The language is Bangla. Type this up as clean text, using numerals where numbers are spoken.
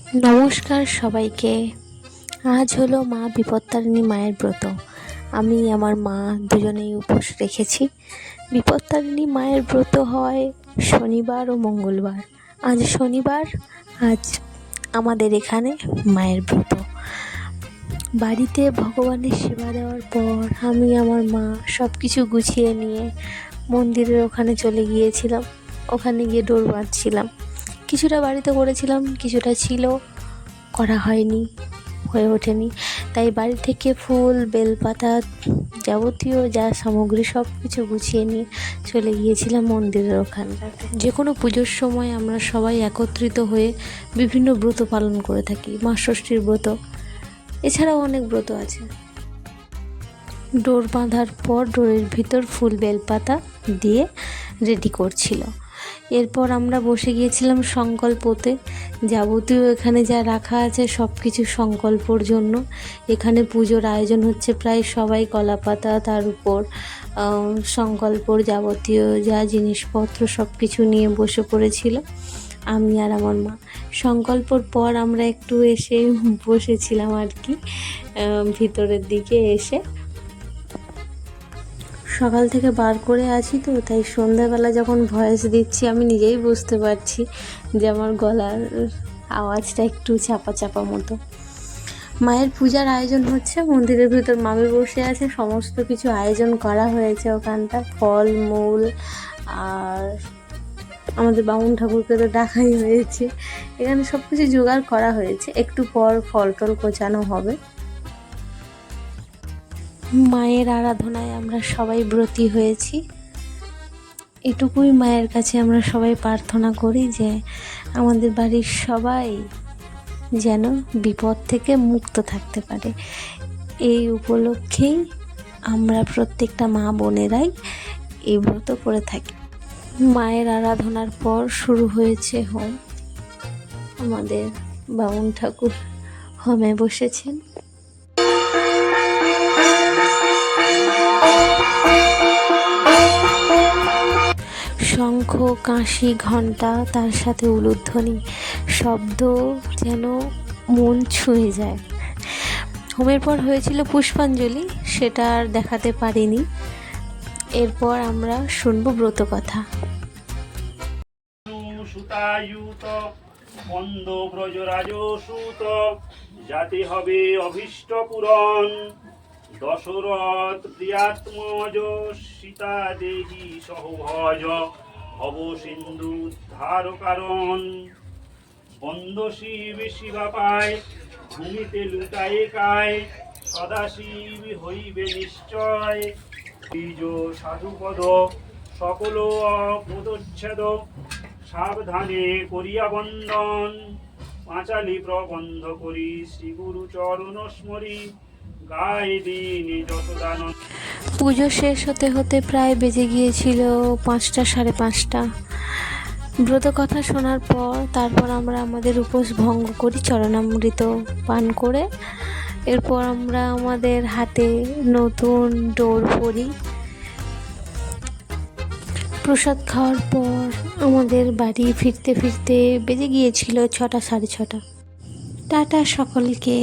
নমস্কার সবাইকে। আজ হলো মা বিপত্তারিণী মায়ের ব্রত। আমি আমার মা দুজনেই উপোস রেখেছি। বিপত্তারিণী মায়ের ব্রত হয় শনিবার ও মঙ্গলবার। আজ শনিবার, আজ আমাদের এখানে মায়ের ব্রত। বাড়িতে ভগবানের সেবা দেওয়ার পর আমি আমার মা সব কিছু গুছিয়ে নিয়ে মন্দিরের ওখানে চলে গিয়েছিলাম। ওখানে গিয়ে ডোর বাঁধছিলাম। কিছুটা বাড়িতে করেছিলাম, কিছুটা ছিল, করা হয়নি, হয়ে ওঠেনি। তাই বাড়ি থেকে ফুল, বেলপাতা, যাবতীয় যা সামগ্রী সব কিছু গুছিয়ে নিয়ে চলে গিয়েছিলাম মন্দিরের ওখানটাতে। যে কোনো পুজোর সময় আমরা সবাই একত্রিত হয়ে বিভিন্ন ব্রত পালন করে থাকি। মা ষষ্ঠীর ব্রত, এছাড়াও অনেক ব্রত আছে। ডোর বাঁধার পর ডোরের ভিতর ফুল, বেলপাতা দিয়ে রেডি করছিল। এরপর আমরা বসে গিয়েছিলাম সংকল্পতে। যাবতীয় এখানে যা রাখা আছে সব কিছু সংকল্পর জন্য। এখানে পুজোর আয়োজন হচ্ছে, প্রায় সবাই কলাপাতা, তার উপর সংকল্পর যাবতীয় যা জিনিসপত্র সব কিছু নিয়ে বসে পড়েছিল আমি আর আমার মা। সংকল্পর পর আমরা একটু এসে বসেছিলাম আর কি, ভিতরের দিকে এসে। সকাল থেকে বার করে আছি তো, তাই সন্ধ্যাবেলা যখন ভয়েস দিচ্ছি আমি নিজেই বুঝতে পারছি যে আমার গলার আওয়াজটা একটু চাপা চাপা মতো। মায়ের পূজার আয়োজন হচ্ছে, মন্দিরের ভিতর মামি বসে আছে, সমস্ত কিছু আয়োজন করা হয়েছে ওখানটা। ফল মূল আর আমাদের বামুন ঠাকুরকে তো ডাকাই হয়েছে। এখানে সব কিছু জোগাড় করা হয়েছে। একটু পর ফল টল কোচানো হবে। মায়ের আরাধনায় আমরা সবাই ব্রতী হয়েছি। এটুকুই মায়ের কাছে আমরা সবাই প্রার্থনা করি যে আমাদের বাড়ির সবাই যেন বিপদ থেকে মুক্ত থাকতে পারে। এই উপলক্ষেই আমরা প্রত্যেকটা মা বোনেরাই এই ব্রত করে থাকি। মায়ের আরাধনার পর শুরু হয়েছে হোম। আমাদের বামুন ঠাকুর হোমে বসেছেন। শঙ্খ, কাঁসি, ঘণ্টা, তার সাথে উলুধ্বনি, শব্দ যেন মন ছুঁয়ে যায়। হোমের পর হয়েছিল পুষ্পাঞ্জলি, সেটা আর দেখাতে পারিনি। এরপর আমরা শুনবো ব্রত কথা। সুতায়ুত মন্দ ব্রজরাজ সুত, যাতে হবে অভীষ্ট পূরণ। দশরথ প্রিয়াত্মজ সীতা দেহী সহভজ, ভব সিন্ধু উদ্ধার কারণ। বন্দ শিব শিবা পায়, ভূমিতে লুটায়ে কায়, সদাশিব হইবে নিশ্চয়। বীজ সাধুপদ সকল অপদচ্ছেদ, সাবধানে করিয়া বন্দন। পাঁচালি প্রবন্ধ করি শ্রীগুরু চরণ স্মরি, গায়ে দিনে যতদান। পুজো শেষ হতে হতে প্রায় বেজে গিয়েছিল 5টা, 5:30। ব্রত কথা শোনার পর তারপর আমরা আমাদের উপোস ভঙ্গ করি চরণামৃত পান করে। এরপর আমরা আমাদের হাতে নতুন ডোর পরি। প্রসাদ খাওয়ার পর আমাদের বাড়ি ফিরতে ফিরতে বেজে গিয়েছিল 6টা, 6:30। টাটা সকলকে।